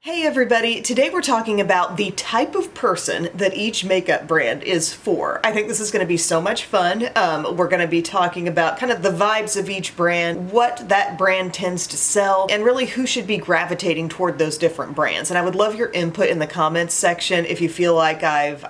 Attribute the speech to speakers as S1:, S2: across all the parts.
S1: Hey everybody, today we're talking about the type of person that each makeup brand is for. I think this is going to be so much fun. We're going to be talking about kind of the vibes of each brand, what that brand tends to sell, and really who should be gravitating toward those different brands. And I would love your input in the comments section if you feel like I've,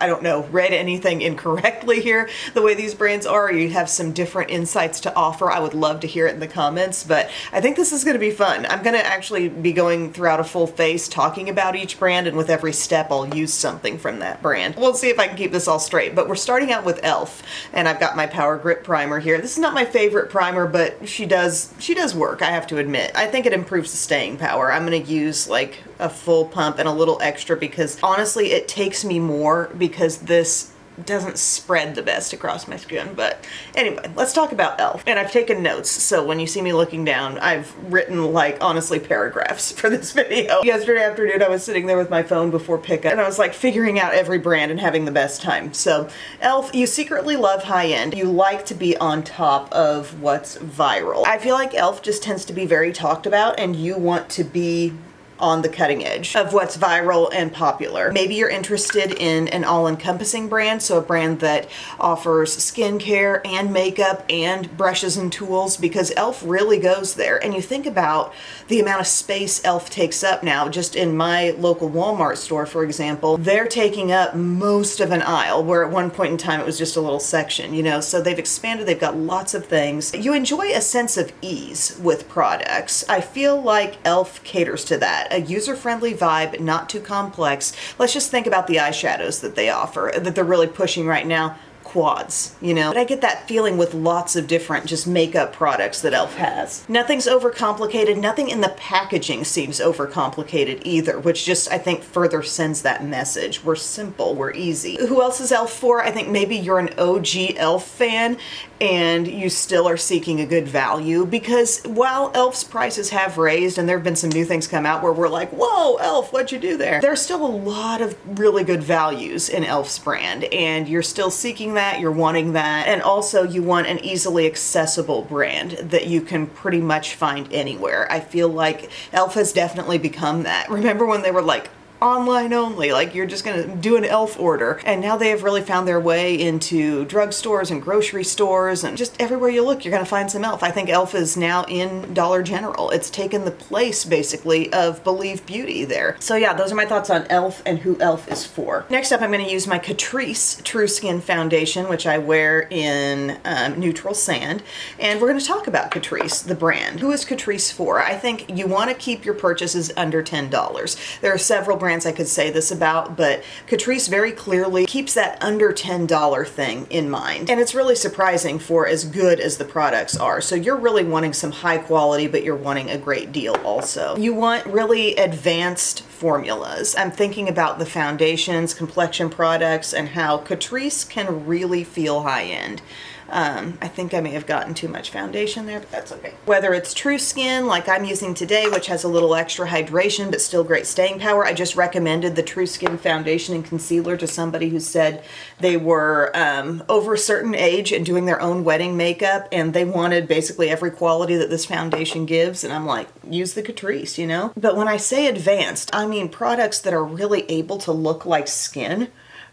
S1: read anything incorrectly here, the way these brands are, or you have some different insights to offer. I would love to hear it in the comments, but I think this is going to be fun. I'm going to actually be going throughout a full face talking about each brand, and with every step I'll use something from that brand. We'll see if I can keep this all straight, but we're starting out with e.l.f. and I've got my Power Grip Primer here. This is not my favorite primer, but she does work, I have to admit. I think it improves the staying power. I'm going to use like a full pump and a little extra because honestly it takes me more because this doesn't spread the best across my skin. But anyway, let's talk about e.l.f. And I've taken notes, so when you see me looking down, I've written like honestly paragraphs for this video. Yesterday afternoon I was sitting there with my phone before pickup and I was like figuring out every brand and having the best time. So e.l.f., you secretly love high-end. You like to be on top of what's viral. I feel like e.l.f. just tends to be very talked about and you want to be on the cutting edge of what's viral and popular. Maybe you're interested in an all-encompassing brand, so a brand that offers skincare and makeup and brushes and tools, because e.l.f. really goes there. And you think about the amount of space e.l.f. takes up now. Just in my local Walmart store, for example, they're taking up most of an aisle, where at one point in time it was just a little section, you know, so they've expanded, they've got lots of things. You enjoy a sense of ease with products. I feel like e.l.f. caters to that. A user-friendly vibe, not too complex. Let's just think about the eyeshadows that they offer, that they're really pushing right now. Quads, you know? But I get that feeling with lots of different just makeup products that e.l.f. has. Nothing's overcomplicated. Nothing in the packaging seems overcomplicated either, which just, I think, further sends that message. We're simple, we're easy. Who else is e.l.f. for? I think maybe you're an OG e.l.f. fan and you still are seeking a good value, because while e.l.f.'s prices have raised and there have been some new things come out where we're like, whoa, e.l.f., what'd you do there? There's still a lot of really good values in e.l.f.'s brand, and you're still seeking that, you're wanting that, and also you want an easily accessible brand that you can pretty much find anywhere. I feel like e.l.f. has definitely become that. Remember when they were like, online only, like you're just gonna do an e.l.f. order, and now they have really found their way into drugstores and grocery stores, and just everywhere you look you're gonna find some e.l.f. I think e.l.f. is now in Dollar General. It's taken the place basically of Believe Beauty there. So yeah, those are my thoughts on e.l.f. and who e.l.f. is for. Next up, I'm going to use my Catrice True Skin Foundation, which I wear in Neutral Sand, and we're going to talk about Catrice, the brand. Who is Catrice for? I think you want to keep your purchases under $10. There are several brands I could say this about, but Catrice very clearly keeps that under $10 thing in mind. And it's really surprising for as good as the products are. So you're really wanting some high quality, but you're wanting a great deal also. You want really advanced formulas. I'm thinking about the foundations, complexion products, and how Catrice can really feel high-end. I think I may have gotten too much foundation there, but that's okay. Whether it's True Skin, like I'm using today, which has a little extra hydration, but still great staying power. I just recommended the True Skin foundation and concealer to somebody who said they were over a certain age and doing their own wedding makeup, and they wanted basically every quality that this foundation gives, and I'm like, use the Catrice, you know? But when I say advanced, I mean products that are really able to look like skin.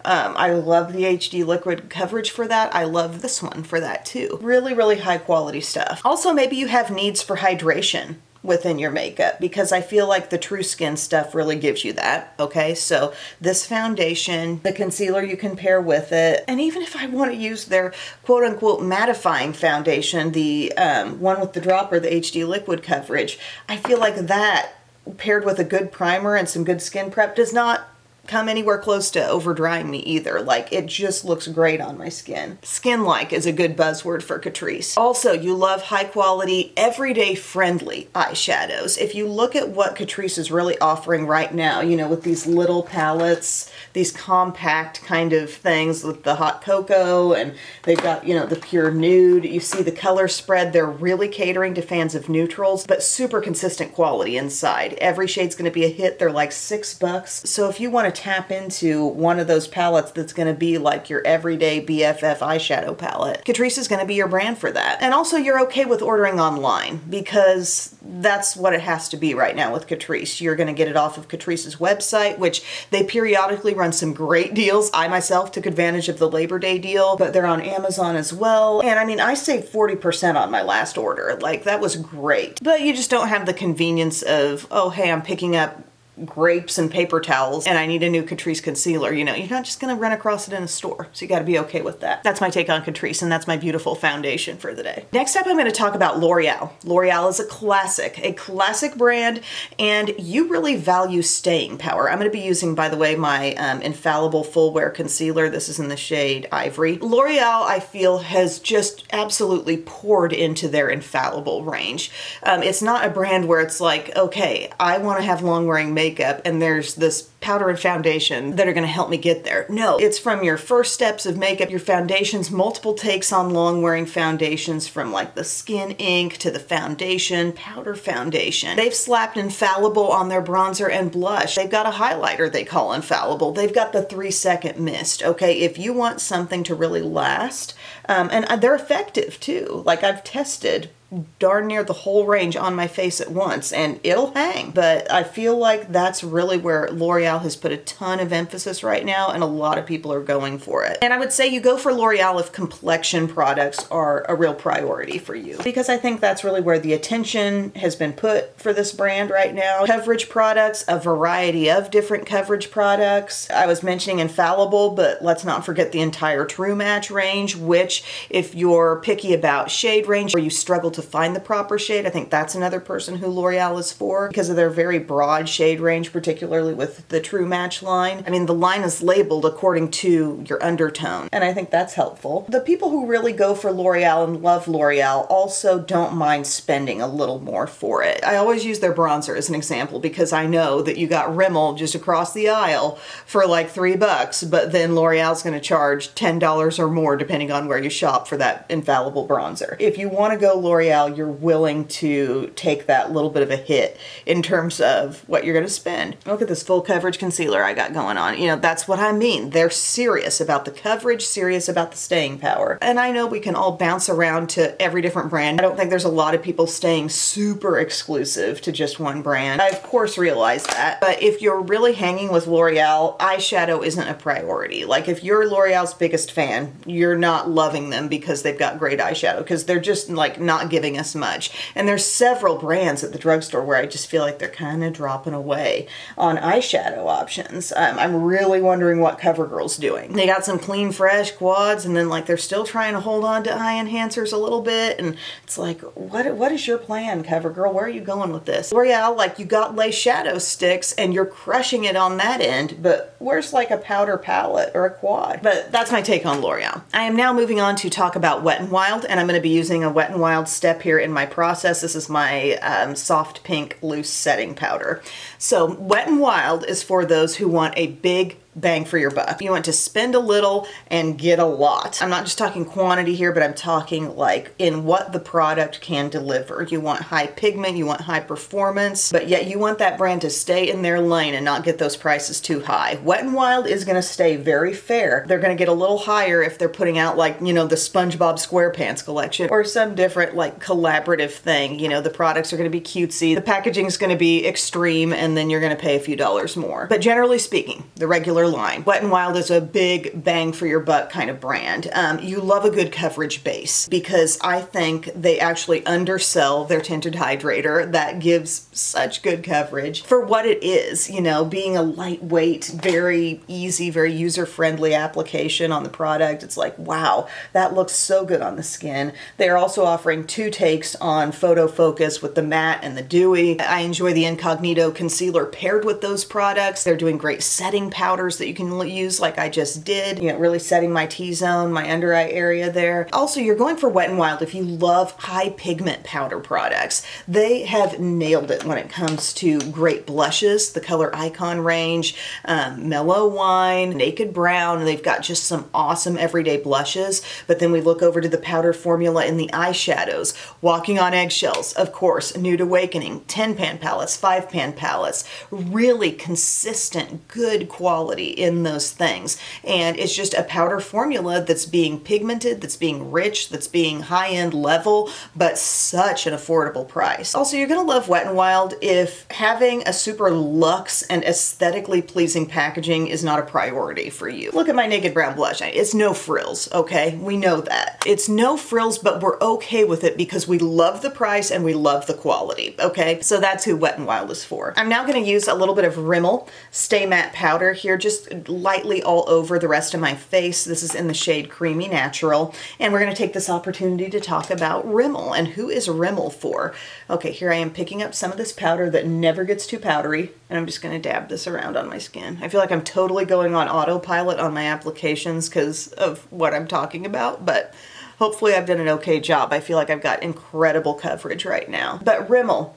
S1: I love the HD liquid coverage for that. I love this one for that too. Really, really high quality stuff. Also, maybe you have needs for hydration within your makeup, because I feel like the True Skin stuff really gives you that. Okay, so this foundation, the concealer you can pair with it, and even if I want to use their quote-unquote mattifying foundation, the one with the dropper, the HD liquid coverage, I feel like that paired with a good primer and some good skin prep does not come anywhere close to over drying me either. Like, it just looks great on my skin. Skin-like is a good buzzword for Catrice. Also, you love high quality, everyday friendly eyeshadows. If you look at what Catrice is really offering right now, you know, with these little palettes, these compact kind of things with the hot cocoa, and they've got, you know, the pure nude. You see the color spread. They're really catering to fans of neutrals, but super consistent quality inside. Every shade's going to be a hit. They're like $6. So if you want to to tap into one of those palettes that's going to be like your everyday BFF eyeshadow palette, Catrice is going to be your brand for that. And also you're okay with ordering online because that's what it has to be right now with Catrice. You're going to get it off of Catrice's website, which they periodically run some great deals. I myself took advantage of the Labor Day deal, but they're on Amazon as well. And I mean, I saved 40% on my last order. Like, that was great. But you just don't have the convenience of, oh, hey, I'm picking up grapes and paper towels and I need a new Catrice concealer. You know, you're not just gonna run across it in a store. So you gotta be okay with that. That's my take on Catrice, and that's my beautiful foundation for the day. Next up, I'm gonna talk about L'Oreal. L'Oreal is a classic brand, and you really value staying power. I'm gonna be using, by the way, my Infallible Full Wear Concealer. This is in the shade Ivory. L'Oreal, I feel, has just absolutely poured into their Infallible range. It's not a brand where it's like, okay, I wanna have long-wearing makeup and there's this powder and foundation that are going to help me get there. No, it's from your first steps of makeup, your foundations, multiple takes on long wearing foundations, from like the skin ink to the foundation, powder foundation. They've slapped Infallible on their bronzer and blush. They've got a highlighter they call Infallible. They've got the 3-second mist. Okay, if you want something to really last, and they're effective too. Like, I've tested darn near the whole range on my face at once and it'll hang. But I feel like that's really where L'Oreal has put a ton of emphasis right now, and a lot of people are going for it. And I would say you go for L'Oreal if complexion products are a real priority for you, because I think that's really where the attention has been put for this brand right now. Coverage products, a variety of different coverage products. I was mentioning Infallible, but let's not forget the entire True Match range, which if you're picky about shade range or you struggle to find the proper shade, I think that's another person who L'Oreal is for, because of their very broad shade range, particularly with the True Match line. I mean, the line is labeled according to your undertone, and I think that's helpful. The people who really go for L'Oreal and love L'Oreal also don't mind spending a little more for it. I always use their bronzer as an example because I know that you got Rimmel just across the aisle for like $3, but then L'Oreal's going to charge $10 or more depending on where you shop for that Infallible bronzer. If you want to go L'Oreal, you're willing to take that little bit of a hit in terms of what you're going to spend. Look at this full coverage concealer I got going on. You know, that's what I mean. They're serious about the coverage, serious about the staying power. And I know we can all bounce around to every different brand. I don't think there's a lot of people staying super exclusive to just one brand. I of course realize that, but if you're really hanging with L'Oreal, eyeshadow isn't a priority. Like, if you're L'Oreal's biggest fan, you're not loving them because they've got great eyeshadow, because they're just like not giving us much. And there's several brands at the drugstore where I just feel like they're kind of dropping away on eyeshadow options. I'm really wondering what CoverGirl's doing. They got some clean, fresh quads, and then like they're still trying to hold on to eye enhancers a little bit. And it's like, what is your plan, CoverGirl? Where are you going with this? L'Oreal, like, you got lace shadow sticks and you're crushing it on that end, but where's like a powder palette or a quad? But that's my take on L'Oreal. I am now moving on to talk about Wet n Wild, and I'm going to be using a Wet n Wild step here in my process. This is my soft pink loose setting powder. So Wet n Wild is for those who want a big bang for your buck. You want to spend a little and get a lot. I'm not just talking quantity here, but I'm talking like in what the product can deliver. You want high pigment, you want high performance, but yet you want that brand to stay in their lane and not get those prices too high. Wet n Wild is going to stay very fair. They're going to get a little higher if they're putting out, like, you know, the SpongeBob SquarePants collection or some different like collaborative thing. You know, the products are going to be cutesy, the packaging is going to be extreme, and then you're going to pay a few dollars more. But generally speaking, the regular line. Wet n Wild is a big bang for your buck kind of brand. You love a good coverage base, because I think they actually undersell their tinted hydrator that gives such good coverage for what it is, you know, being a lightweight, very easy, very user-friendly application on the product. It's like, wow, that looks so good on the skin. They're also offering 2 takes on Photo Focus with the matte and the dewy. I enjoy the Incognito concealer paired with those products. They're doing great setting powders powders that you can use like I just did, you know, really setting my T-zone, my under eye area there. Also, you're going for Wet n Wild if you love high pigment powder products. They have nailed it when it comes to great blushes, the Color Icon range, Mellow Wine, Naked Brown. They've got just some awesome everyday blushes. But then we look over to the powder formula in the eyeshadows. Walking on Eggshells, of course, Nude Awakening, 10-pan palettes, 5-pan palettes. Really consistent, good quality in those things. And it's just a powder formula that's being pigmented, that's being rich, that's being high-end level, but such an affordable price. Also, you're gonna love Wet n Wild if having a super luxe and aesthetically pleasing packaging is not a priority for you. Look at my Naked Brown blush. It's no frills, okay? We know that. It's no frills, but we're okay with it because we love the price and we love the quality, okay? So that's who Wet n Wild is for. I'm now gonna use a little bit of Rimmel Stay Matte Powder here, just lightly all over the rest of my face. This is in the shade Creamy Natural. And we're gonna take this opportunity to talk about Rimmel and who is Rimmel for. Okay, here I am picking up some of this powder that never gets too powdery, and I'm just gonna dab this around on my skin. I feel like I'm totally going on autopilot on my applications because of what I'm talking about, but hopefully I've done an okay job. I feel like I've got incredible coverage right now. But Rimmel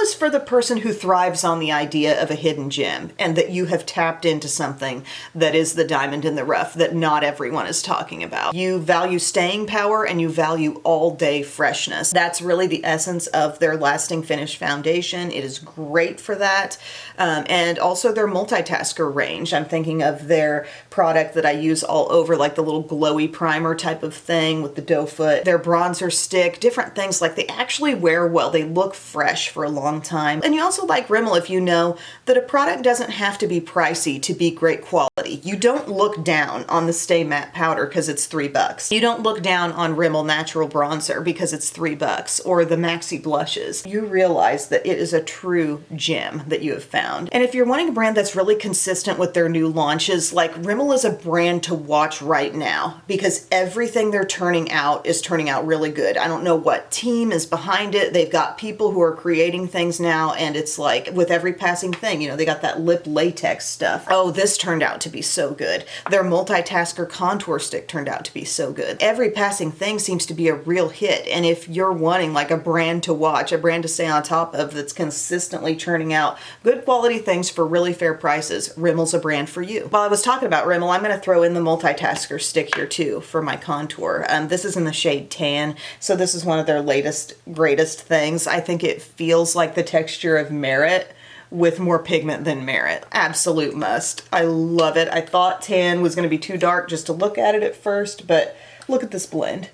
S1: is for the person who thrives on the idea of a hidden gem and that you have tapped into something that is the diamond in the rough that not everyone is talking about. You value staying power and you value all day freshness. That's really the essence of their Lasting Finish foundation. It is great for that. And also their multitasker range. I'm thinking of their product that I use all over, like the little glowy primer type of thing with the doe foot, their bronzer stick, different things. Like they actually wear well. They look fresh for a long time. And you also like Rimmel if you know that a product doesn't have to be pricey to be great quality. You don't look down on the Stay Matte Powder because it's $3. You don't look down on Rimmel Natural Bronzer because it's $3, or the Maxi Blushes. You realize that it is a true gem that you have found. And if you're wanting a brand that's really consistent with their new launches, like Rimmel is a brand to watch right now because everything they're turning out is turning out really good. I don't know what team is behind it. They've got people who are creating things now, and it's like with every passing thing, you know, they got that lip latex stuff. Oh, this turned out to be so good. Their multitasker contour stick turned out to be so good. Every passing thing seems to be a real hit. And if you're wanting like a brand to watch, a brand to stay on top of that's consistently churning out good quality things for really fair prices, Rimmel's a brand for you. While I was talking about Rimmel, I'm going to throw in the multitasker stick here too for my contour. This is in the shade Tan, so this is one of their latest, greatest things. I think it feels like the texture of Merit with more pigment than Merit. Absolute must. I love it. I thought Tan was going to be too dark just to look at it at first, but look at this blend.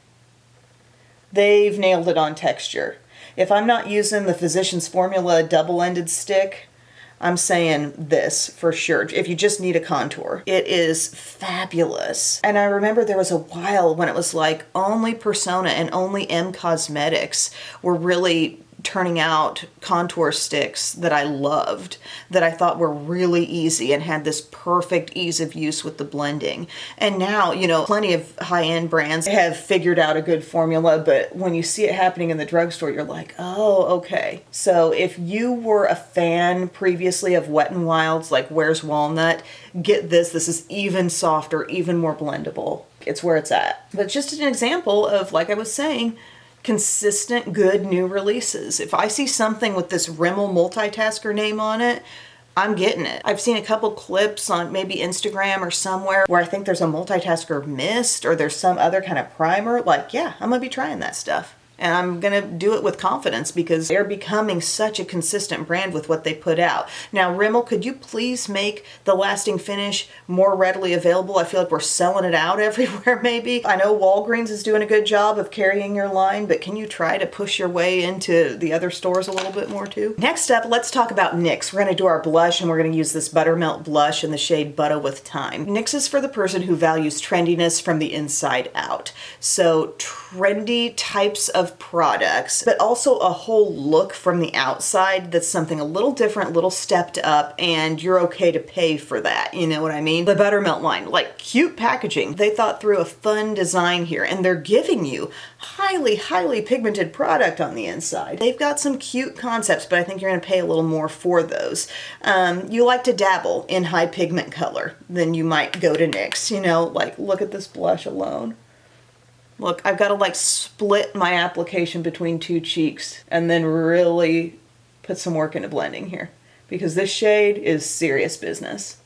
S1: They've nailed it on texture. If I'm not using the Physicians Formula double-ended stick, I'm saying this for sure. If you just need a contour, it is fabulous. And I remember there was a while when it was like only Persona and only M Cosmetics were really turning out contour sticks that I loved, that I thought were really easy and had this perfect ease of use with the blending. And now, you know, plenty of high-end brands have figured out a good formula, but when you see it happening in the drugstore, you're like, oh, okay. So if you were a fan previously of Wet n Wild's, like Where's Walnut, get this. This is even softer, even more blendable. It's where it's at. But just an example of, like I was saying, consistent, good new releases. If I see something with this Rimmel multitasker name on it, I'm getting it. I've seen a couple clips on maybe Instagram or somewhere where I think there's a multitasker mist or there's some other kind of primer. Like, yeah, I'm gonna be trying that stuff. And I'm gonna do it with confidence because they're becoming such a consistent brand with what they put out. Now, Rimmel, could you please make the Lasting Finish more readily available? I feel like we're selling it out everywhere maybe. I know Walgreens is doing a good job of carrying your line, but can you try to push your way into the other stores a little bit more too? Next up, let's talk about NYX. We're gonna do our blush and we're gonna use this Buttermelt blush in the shade Butter with Time. NYX is for the person who values trendiness from the inside out. So trendy types of of products, but also a whole look from the outside that's something a little different, a little stepped up, and you're okay to pay for that. You know what I mean? The Buttermelt line, like cute packaging. They thought through a fun design here, and they're giving you highly pigmented product on the inside. They've got some cute concepts, but I think you're gonna pay a little more for those. You like to dabble in high pigment color, then you might go to NYX. You know, like look at this blush alone. Look, I've got to like split my application between two cheeks and then really put some work into blending here, because this shade is serious business.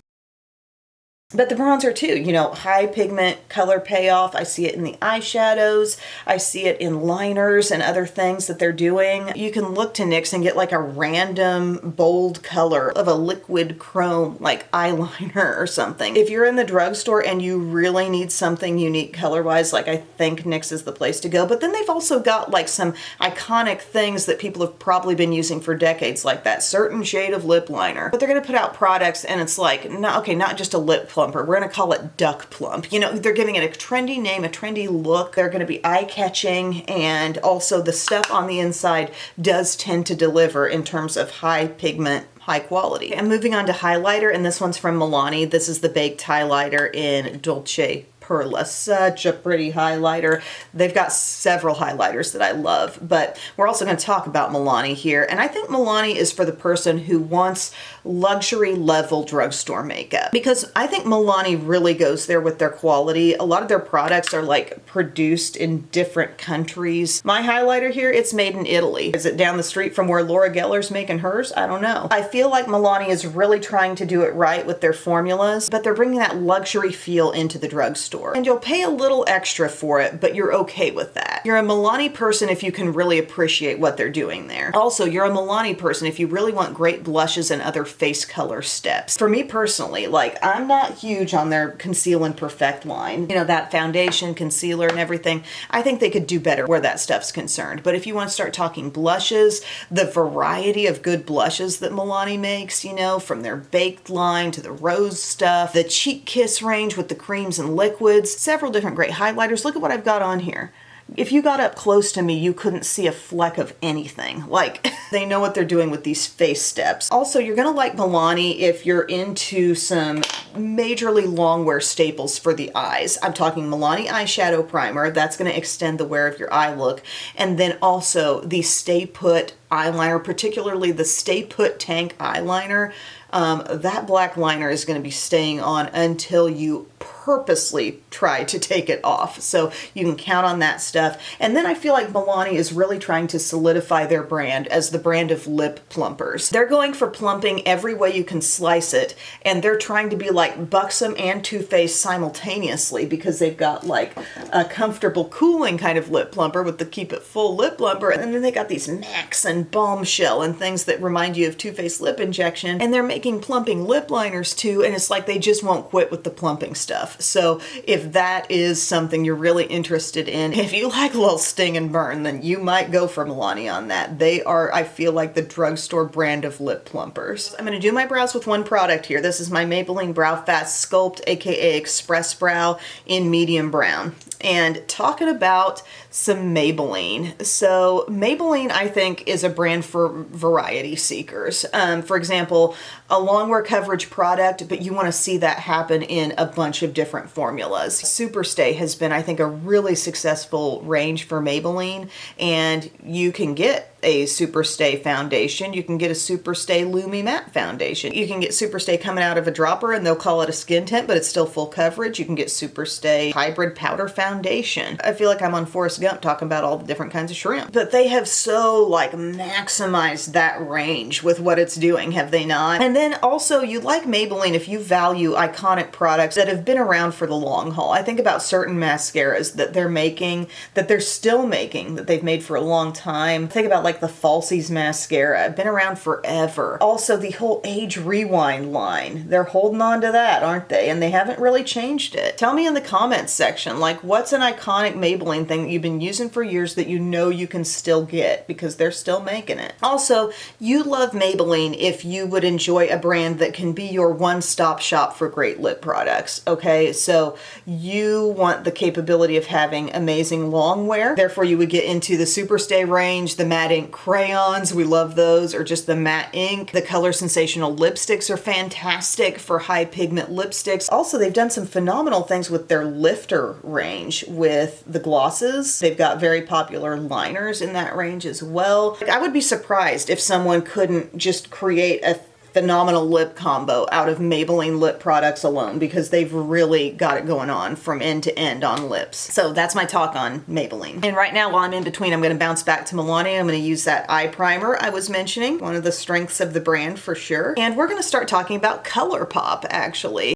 S1: But the bronzer too, you know, high pigment color payoff. I see it in the eyeshadows. I see it in liners and other things that they're doing. You can look to NYX and get like a random bold color of a liquid chrome, like eyeliner or something. If you're in the drugstore and you really need something unique color-wise, like I think NYX is the place to go. But then they've also got like some iconic things that people have probably been using for decades, like that certain shade of lip liner. But they're gonna put out products and it's like, no, okay, not just a lip plumper. We're going to call it Duck Plump. You know, they're giving it a trendy name, a trendy look. They're going to be eye-catching, and also the stuff on the inside does tend to deliver in terms of high pigment, high quality. I'm moving on to highlighter, and this one's from Milani. This is the baked highlighter in Dolce Perla. Such a pretty highlighter. They've got several highlighters that I love, but we're also going to talk about Milani here. And I think Milani is for the person who wants luxury level drugstore makeup, because I think Milani really goes there with their quality. A lot of their products are like produced in different countries. My highlighter here, it's made in Italy. Is it down the street from where Laura Geller's making hers? I don't know. I feel like Milani is really trying to do it right with their formulas, but they're bringing that luxury feel into the drugstore. And you'll pay a little extra for it, but you're okay with that. You're a Milani person if you can really appreciate what they're doing there. Also, you're a Milani person if you really want great blushes and other face color steps. For me personally, like I'm not huge on their Conceal and Perfect line. You know, that foundation, concealer, and everything. I think they could do better where that stuff's concerned. But if you want to start talking blushes, the variety of good blushes that Milani makes, you know, from their baked line to the rose stuff, the Cheek Kiss range with the creams and liquids, several different great highlighters. Look at what I've got on here. If you got up close to me, you couldn't see a fleck of anything. Like, they know what they're doing with these face steps. Also, you're gonna like Milani if you're into some majorly long wear staples for the eyes. I'm talking Milani eyeshadow primer. That's gonna extend the wear of your eye look. And then also the Stay Put eyeliner, particularly the Stay Put Tank eyeliner. That black liner is going to be staying on until you purposely try to take it off. So you can count on that stuff. And then I feel like Milani is really trying to solidify their brand as the brand of lip plumpers. They're going for plumping every way you can slice it, and they're trying to be like buxom and Too Faced simultaneously, because they've got like a comfortable cooling kind of lip plumper with the Keep It Full lip plumper, and then they got these Max and Bombshell and things that remind you of Too Faced lip injection, and they're making plumping lip liners too, and it's like they just won't quit with the plumping stuff. So if that is something you're really interested in, if you like a little sting and burn, then you might go for Milani on that. They are, I feel like, the drugstore brand of lip plumpers. I'm going to do my brows with one product here. This is my Maybelline Brow Fast Sculpt, aka Express Brow, in medium brown. And talking about some Maybelline. So Maybelline, I think, is a brand for variety seekers. For example, a long wear coverage product, but you want to see that happen in a bunch of different formulas. Superstay has been, I think, a really successful range for Maybelline, and you can get a Superstay foundation. You can get a Superstay Lumi Matte foundation. You can get Superstay coming out of a dropper and they'll call it a skin tint, but it's still full coverage. You can get Superstay Hybrid Powder Foundation. I feel like I'm on Forrest Gump talking about all the different kinds of shrimp. But they have so like maximized that range with what it's doing, have they not? And then also you like Maybelline if you value iconic products that have been around for the long haul. I think about certain mascaras that they're making, that they're still making, that they've made for a long time. Think about like like the Falsies mascara. Been around forever. Also, the whole Age Rewind line. They're holding on to that, aren't they? And they haven't really changed it. Tell me in the comments section, like, what's an iconic Maybelline thing that you've been using for years that you know you can still get because they're still making it. Also, you love Maybelline if you would enjoy a brand that can be your one-stop shop for great lip products, okay? So you want the capability of having amazing long wear. Therefore, you would get into the Superstay range, the matte ink crayons, we love those, or just the matte ink. The Color Sensational lipsticks are fantastic for high pigment lipsticks. Also, they've done some phenomenal things with their lifter range with the glosses. They've got very popular liners in that range as well. Like, I would be surprised if someone couldn't just create a phenomenal lip combo out of Maybelline lip products alone, because they've really got it going on from end to end on lips. So that's my talk on Maybelline. And right now, while I'm in between, I'm going to bounce back to Milani. I'm going to use that eye primer I was mentioning, one of the strengths of the brand for sure. And we're going to start talking about ColourPop, actually.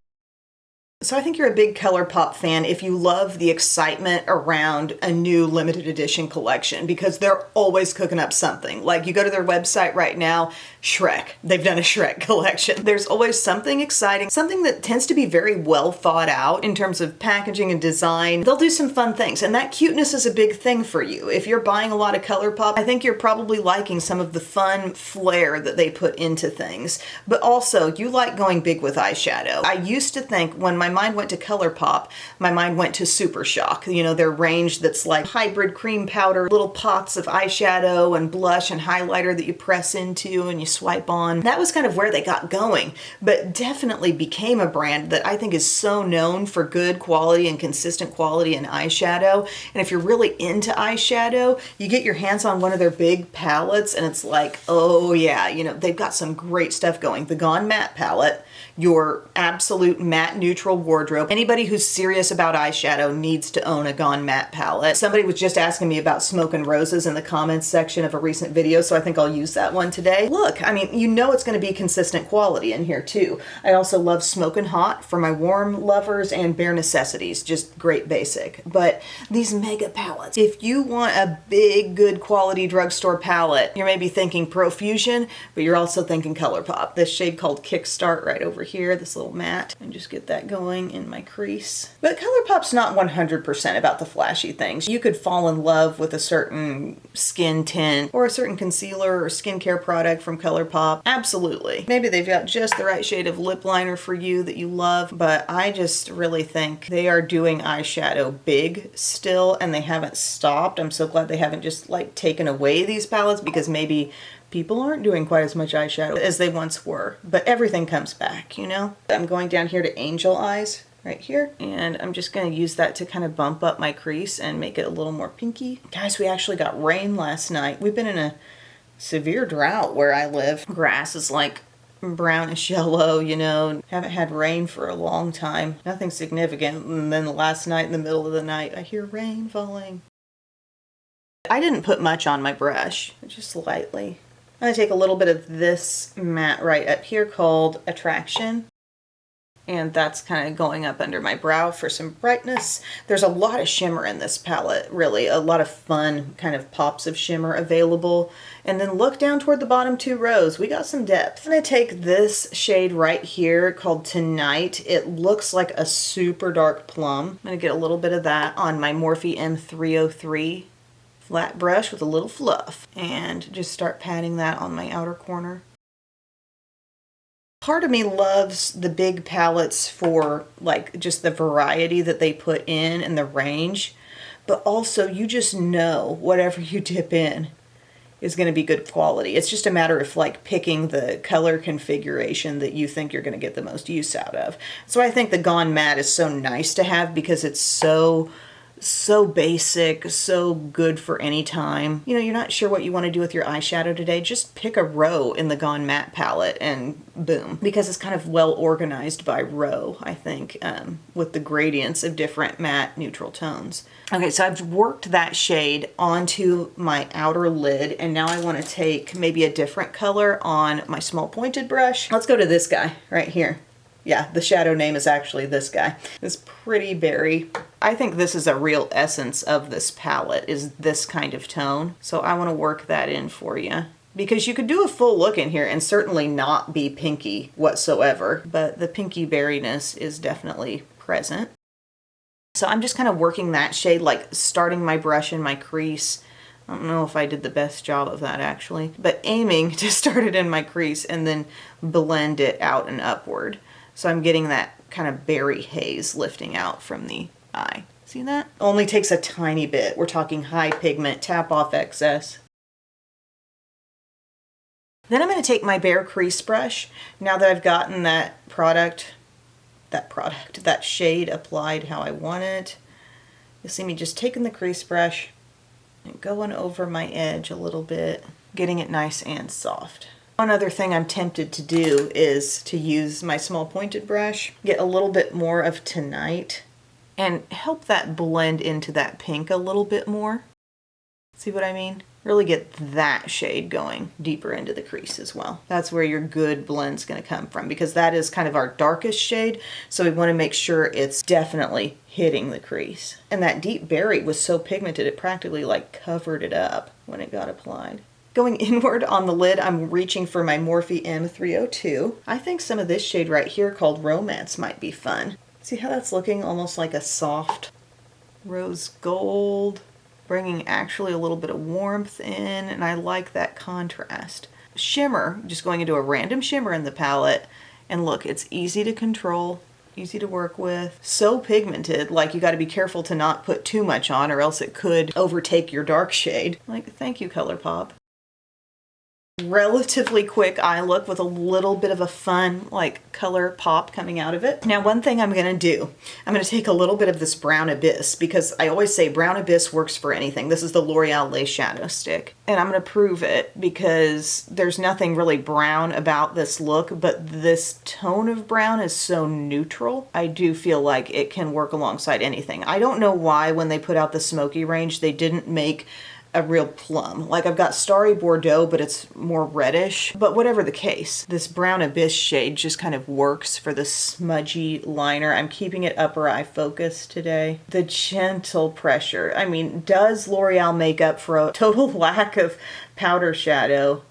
S1: So I think you're a big ColourPop fan if you love the excitement around a new limited edition collection, because they're always cooking up something. Like, you go to their website right now, Shrek. They've done a Shrek collection. There's always something exciting, something that tends to be very well thought out in terms of packaging and design. They'll do some fun things, and that cuteness is a big thing for you. If you're buying a lot of ColourPop, I think you're probably liking some of the fun flair that they put into things. But also, you like going big with eyeshadow. I used to think when my mind went to ColourPop, my mind went to Super Shock, you know, their range that's like hybrid cream powder, little pots of eyeshadow and blush and highlighter that you press into and you swipe on. That was kind of where they got going, but definitely became a brand that I think is so known for good quality and consistent quality in eyeshadow. And if you're really into eyeshadow, you get your hands on one of their big palettes and it's like, oh yeah, you know, they've got some great stuff going. The Gone Matte palette, your absolute matte neutral wardrobe. Anybody who's serious about eyeshadow needs to own a Gone Matte palette. Somebody was just asking me about Smoke and Roses in the comments section of a recent video, so I think I'll use that one today. Look, I mean, you know it's going to be consistent quality in here too. I also love Smokin' Hot for my warm lovers and Bare Necessities, just great basic. But these mega palettes, if you want a big, good quality drugstore palette, you're maybe thinking Profusion, but you're also thinking ColourPop. This shade called Kickstart right over here, this little matte, and just get that going in my crease. But ColourPop's not 100% about the flashy things. You could fall in love with a certain skin tint or a certain concealer or skincare product from ColourPop. Absolutely. Maybe they've got just the right shade of lip liner for you that you love, but I just really think they are doing eyeshadow big still, and they haven't stopped. I'm so glad they haven't just like taken away these palettes, because maybe people aren't doing quite as much eyeshadow as they once were, but everything comes back, you know? I'm going down here to Angel Eyes right here, and I'm just going to use that to kind of bump up my crease and make it a little more pinky. Guys, we actually got rain last night. We've been in a severe drought where I live. Grass is like brownish yellow, you know. Haven't had rain for a long time. Nothing significant. And then last night in the middle of the night, I hear rain falling. I didn't put much on my brush, just lightly. I'm going to take a little bit of this matte right up here called Attraction, and that's kind of going up under my brow for some brightness. There's a lot of shimmer in this palette, really. A lot of fun kind of pops of shimmer available. And then look down toward the bottom two rows. We got some depth. I'm going to take this shade right here called Tonight. It looks like a super dark plum. I'm going to get a little bit of that on my Morphe M303 flat brush with a little fluff, and just start patting that on my outer corner. Part of me loves the big palettes for like just the variety that they put in and the range, but also you just know whatever you dip in is going to be good quality. It's just a matter of like picking the color configuration that you think you're going to get the most use out of. So I think the Gone Matte is so nice to have because it's so basic, so good for any time. You know, you're not sure what you want to do with your eyeshadow today, just pick a row in the Gone Matte palette and boom. Because it's kind of well organized by row, I think, with the gradients of different matte neutral tones. Okay, so I've worked that shade onto my outer lid, and now I want to take maybe a different color on my small pointed brush. Let's go to this guy right here. Yeah, the shadow name is actually this guy. This Pretty Berry. I think this is a real essence of this palette, is this kind of tone. So I want to work that in for you. Because you could do a full look in here and certainly not be pinky whatsoever, but the pinky berryness is definitely present. So I'm just kind of working that shade, like starting my brush in my crease. I don't know if I did the best job of that actually, but aiming to start it in my crease and then blend it out and upward. So I'm getting that kind of berry haze lifting out from the eye. See that? Only takes a tiny bit. We're talking high pigment, tap off excess. Then I'm going to take my bare crease brush, now that I've gotten that shade applied how I want it. You'll see me just taking the crease brush and going over my edge a little bit, getting it nice and soft. One other thing I'm tempted to do is to use my small pointed brush, get a little bit more of Tonight, and help that blend into that pink a little bit more. See what I mean? Really get that shade going deeper into the crease as well. That's where your good blend's going to come from, because that is kind of our darkest shade, so we want to make sure it's definitely hitting the crease. And that deep berry was so pigmented it practically like covered it up when it got applied. Going inward on the lid, I'm reaching for my Morphe M302. I think some of this shade right here called Romance might be fun. See how that's looking? Almost like a soft rose gold, bringing actually a little bit of warmth in, and I like that contrast. Shimmer, just going into a random shimmer in the palette, and look, it's easy to control, easy to work with, so pigmented, like you got to be careful to not put too much on or else it could overtake your dark shade. Like, thank you, ColourPop. Relatively quick eye look with a little bit of a fun like color pop coming out of it. Now one thing I'm going to do, I'm going to take a little bit of this Brown Abyss, because I always say Brown Abyss works for anything. This is the L'Oreal Lace Shadow Stick, and I'm going to prove it because there's nothing really brown about this look, but this tone of brown is so neutral. I do feel like it can work alongside anything. I don't know why when they put out the smoky range they didn't make a real plum. Like I've got Starry Bordeaux, but it's more reddish. But whatever the case, this Brown Abyss shade just kind of works for the smudgy liner. I'm keeping it upper eye focused today. The gentle pressure. I mean, does L'Oreal make up for a total lack of powder shadow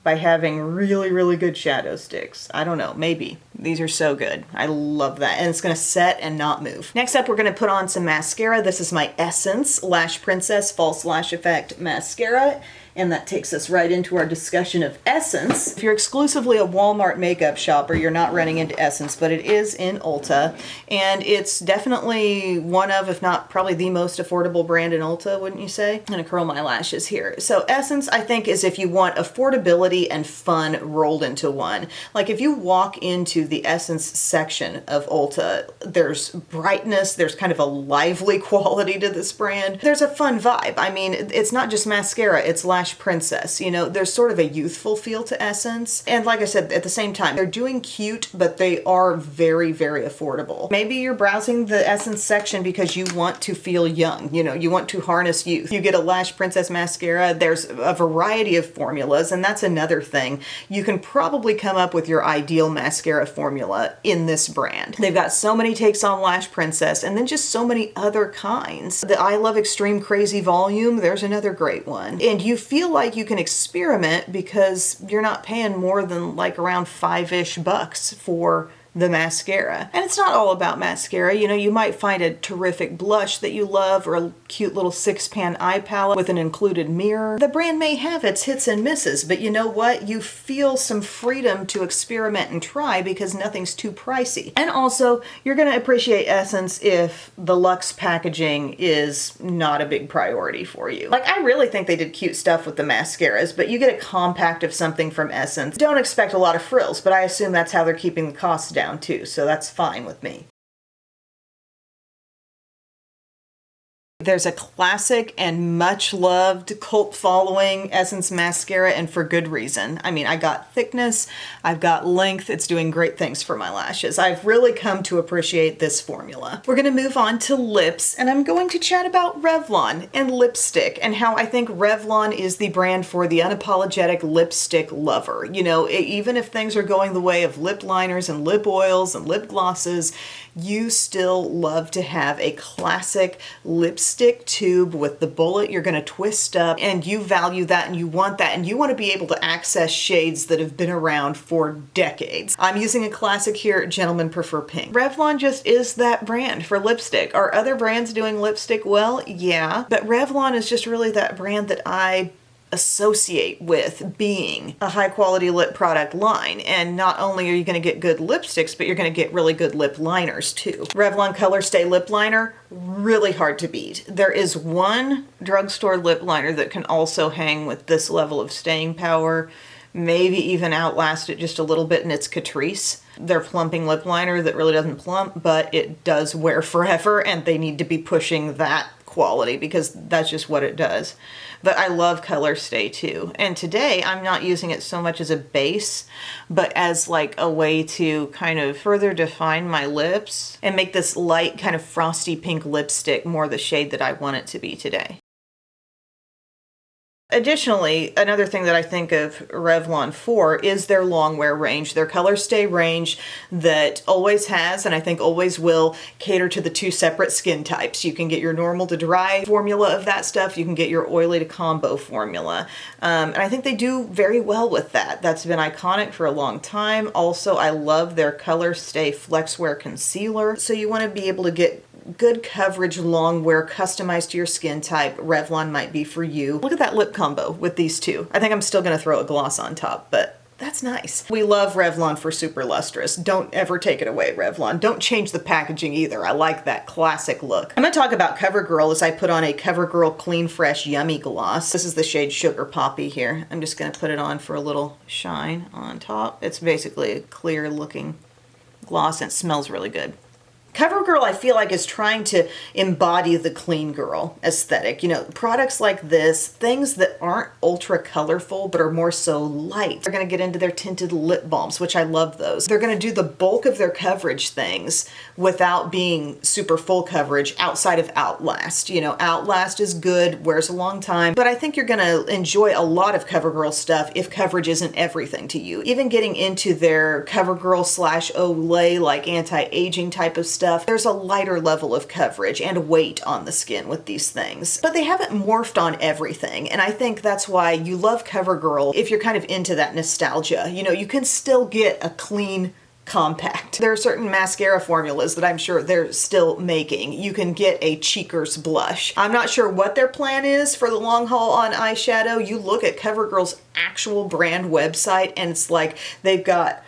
S1: by having really, really good shadow sticks? I don't know, maybe. These are so good. I love that. And it's gonna set and not move. Next up, we're gonna put on some mascara. This is my Essence Lash Princess False Lash Effect Mascara. And that takes us right into our discussion of Essence. If you're exclusively a Walmart makeup shopper, you're not running into Essence, but it is in Ulta. And it's definitely one of, if not probably the most affordable brand in Ulta, wouldn't you say? I'm gonna curl my lashes here. So Essence, I think, is if you want affordability and fun rolled into one. Like if you walk into the Essence section of Ulta, there's brightness, there's kind of a lively quality to this brand. There's a fun vibe. I mean, it's not just mascara, it's lash princess. You know, there's sort of a youthful feel to Essence. And like I said, at the same time, they're doing cute, but they are very, very affordable. Maybe you're browsing the Essence section because you want to feel young. You know, you want to harness youth. You get a Lash Princess mascara. There's a variety of formulas, and that's another thing. You can probably come up with your ideal mascara formula in this brand. They've got so many takes on Lash Princess, and then just so many other kinds. The I Love Extreme Crazy Volume, there's another great one. And you feel like you can experiment because you're not paying more than like around $5-ish bucks for the mascara. And it's not all about mascara. You know, you might find a terrific blush that you love, or a cute little 6-pan eye palette with an included mirror. The brand may have its hits and misses, but you know what? You feel some freedom to experiment and try because nothing's too pricey. And also, you're gonna appreciate Essence if the luxe packaging is not a big priority for you. Like, I really think they did cute stuff with the mascaras, but you get a compact of something from Essence. Don't expect a lot of frills, but I assume that's how they're keeping the costs down too, so that's fine with me. There's a classic and much loved cult following Essence mascara, and for good reason. I mean, I got thickness, I've got length, it's doing great things for my lashes. I've really come to appreciate this formula. We're gonna move on to lips, and I'm going to chat about Revlon and lipstick and how I think Revlon is the brand for the unapologetic lipstick lover. You know, even if things are going the way of lip liners and lip oils and lip glosses, you still love to have a classic lipstick tube with the bullet you're going to twist up, and you value that and you want that, and you want to be able to access shades that have been around for decades. I'm using a classic here, Gentlemen Prefer Pink. Revlon just is that brand for lipstick. Are other brands doing lipstick well? Yeah, but Revlon is just really that brand that I associate with being a high quality lip product line. And not only are you going to get good lipsticks, but you're going to get really good lip liners too. Revlon Color Stay Lip Liner, really hard to beat. There is one drugstore lip liner that can also hang with this level of staying power, maybe even outlast it just a little bit, and it's Catrice. Their plumping lip liner that really doesn't plump, but it does wear forever, and they need to be pushing that quality because that's just what it does. But I love Color Stay too. And today I'm not using it so much as a base, but as like a way to kind of further define my lips and make this light kind of frosty pink lipstick more the shade that I want it to be today. Additionally, another thing that I think of Revlon for is their long wear range, their Color Stay range that always has, and I think always will, cater to the two separate skin types. You can get your normal to dry formula of that stuff, you can get your oily to combo formula. And I think they do very well with that. That's been iconic for a long time. Also, I love their Color Stay Flex Wear Concealer. So you want to be able to get good coverage, long wear, customized to your skin type. Revlon might be for you. Look at that lip combo with these two. I think I'm still going to throw a gloss on top, but that's nice. We love Revlon for super lustrous. Don't ever take it away, Revlon. Don't change the packaging either. I like that classic look. I'm going to talk about CoverGirl as I put on a CoverGirl Clean Fresh Yummy Gloss. This is the shade Sugar Poppy here. I'm just going to put it on for a little shine on top. It's basically a clear looking gloss and it smells really good. CoverGirl, I feel like, is trying to embody the clean girl aesthetic. You know, products like this, things that aren't ultra colorful, but are more so light. They're going to get into their tinted lip balms, which I love those. They're going to do the bulk of their coverage things without being super full coverage outside of Outlast. You know, Outlast is good, wears a long time, but I think you're going to enjoy a lot of CoverGirl stuff if coverage isn't everything to you. Even getting into their CoverGirl / Olay, like anti-aging type of stuff, there's a lighter level of coverage and weight on the skin with these things. But they haven't morphed on everything, and I think that's why you love CoverGirl if you're kind of into that nostalgia. You know, you can still get a clean compact. There are certain mascara formulas that I'm sure they're still making. You can get a Cheekers blush. I'm not sure what their plan is for the long haul on eyeshadow. You look at CoverGirl's actual brand website and it's like they've got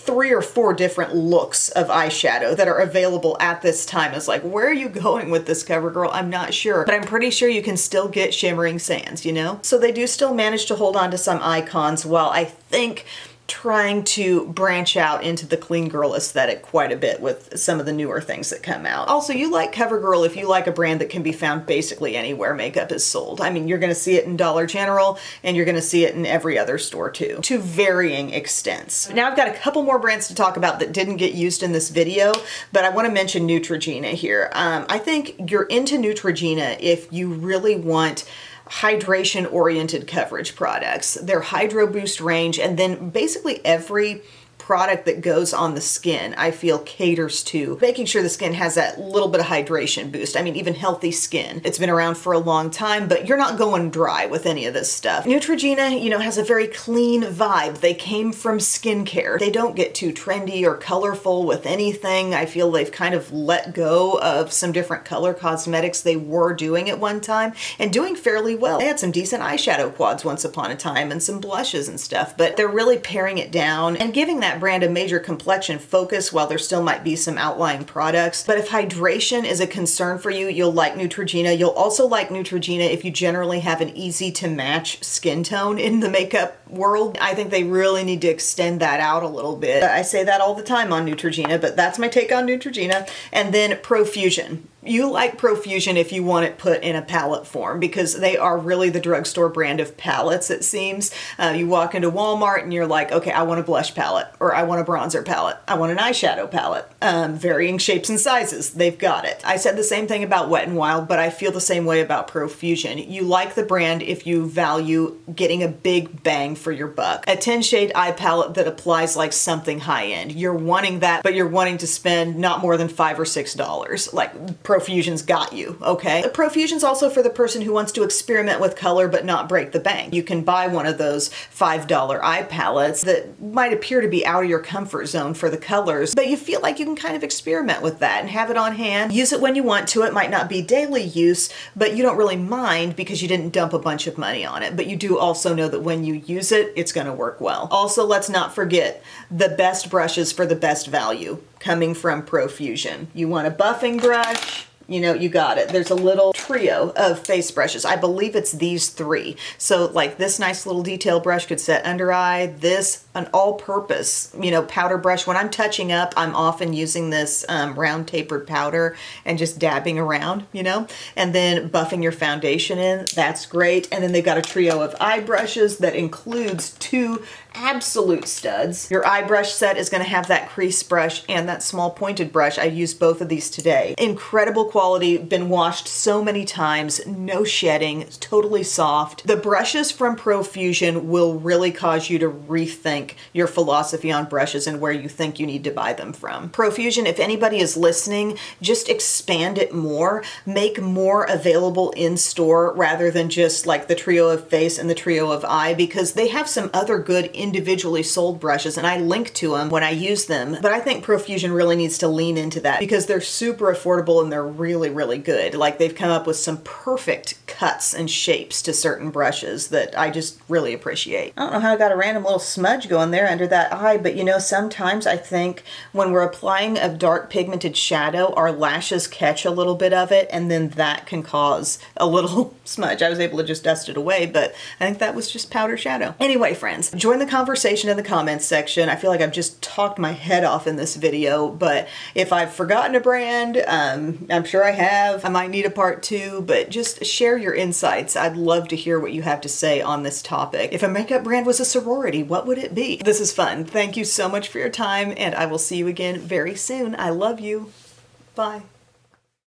S1: 3 or 4 different looks of eyeshadow that are available at this time. It's like, where are you going with this, CoverGirl? I'm not sure, but I'm pretty sure you can still get Shimmering Sands, you know? So they do still manage to hold on to some icons while I think trying to branch out into the clean girl aesthetic quite a bit with some of the newer things that come out. Also, you like CoverGirl if you like a brand that can be found basically anywhere makeup is sold. I mean, you're going to see it in Dollar General and you're going to see it in every other store too, to varying extents. Now I've got a couple more brands to talk about that didn't get used in this video, but I want to mention Neutrogena here. I think you're into Neutrogena if you really want hydration-oriented coverage products. Their Hydro Boost range, and then basically every product that goes on the skin, I feel caters to making sure the skin has that little bit of hydration boost. I mean, even Healthy Skin. It's been around for a long time, but you're not going dry with any of this stuff. Neutrogena, you know, has a very clean vibe. They came from skincare. They don't get too trendy or colorful with anything. I feel they've kind of let go of some different color cosmetics they were doing at one time and doing fairly well. They had some decent eyeshadow quads once upon a time and some blushes and stuff, but they're really paring it down and giving that brand a major complexion focus while there still might be some outlying products. But if hydration is a concern for you, you'll like Neutrogena. You'll also like Neutrogena if you generally have an easy to match skin tone in the makeup world. I think they really need to extend that out a little bit. I say that all the time on Neutrogena, but that's my take on Neutrogena. And then Profusion. You like Profusion if you want it put in a palette form, because they are really the drugstore brand of palettes, it seems. You walk into Walmart and you're like, okay, I want a blush palette, or I want a bronzer palette, I want an eyeshadow palette. Varying shapes and sizes, they've got it. I said the same thing about Wet n Wild, but I feel the same way about Profusion. You like the brand if you value getting a big bang for your buck. A 10 shade eye palette that applies like something high end. You're wanting that, but you're wanting to spend not more than $5 or $6. Like, Profusion's got you, okay? Profusion's also for the person who wants to experiment with color but not break the bank. You can buy one of those $5 eye palettes that might appear to be out of your comfort zone for the colors, but you feel like you can kind of experiment with that and have it on hand. Use it when you want to. It might not be daily use, but you don't really mind because you didn't dump a bunch of money on it. But you do also know that when you use it, it's gonna work well. Also, let's not forget the best brushes for the best value coming from Profusion. You want a buffing brush, you know, you got it. There's a little trio of face brushes. I believe it's these three. So like this nice little detail brush could set under eye, this an all-purpose, you know, powder brush. When I'm touching up, I'm often using this round tapered powder and just dabbing around, you know, and then buffing your foundation in. That's great. And then they've got a trio of eye brushes that includes two absolute studs. Your eye brush set is going to have that crease brush and that small pointed brush. I used both of these today. Incredible quality, been washed so many times, no shedding, totally soft. The brushes from Profusion will really cause you to rethink your philosophy on brushes and where you think you need to buy them from. Profusion, if anybody is listening, just expand it more, make more available in store rather than just like the trio of face and the trio of eye, because they have some other good individually sold brushes and I link to them when I use them. But I think Profusion really needs to lean into that because they're super affordable and they're really, really good. Like, they've come up with some perfect cuts and shapes to certain brushes that I just really appreciate. I don't know how I got a random little smudge going there under that eye, but you know, sometimes I think when we're applying a dark pigmented shadow, our lashes catch a little bit of it and then that can cause a little smudge. I was able to just dust it away, but I think that was just powder shadow. Anyway, friends, join the conversation in the comments section. I feel like I've just talked my head off in this video, but if I've forgotten a brand, I'm sure I have. I might need a part 2, but just share your insights. I'd love to hear what you have to say on this topic. If a makeup brand was a sorority, what would it be? This is fun. Thank you so much for your time, and I will see you again very soon. I love you. Bye.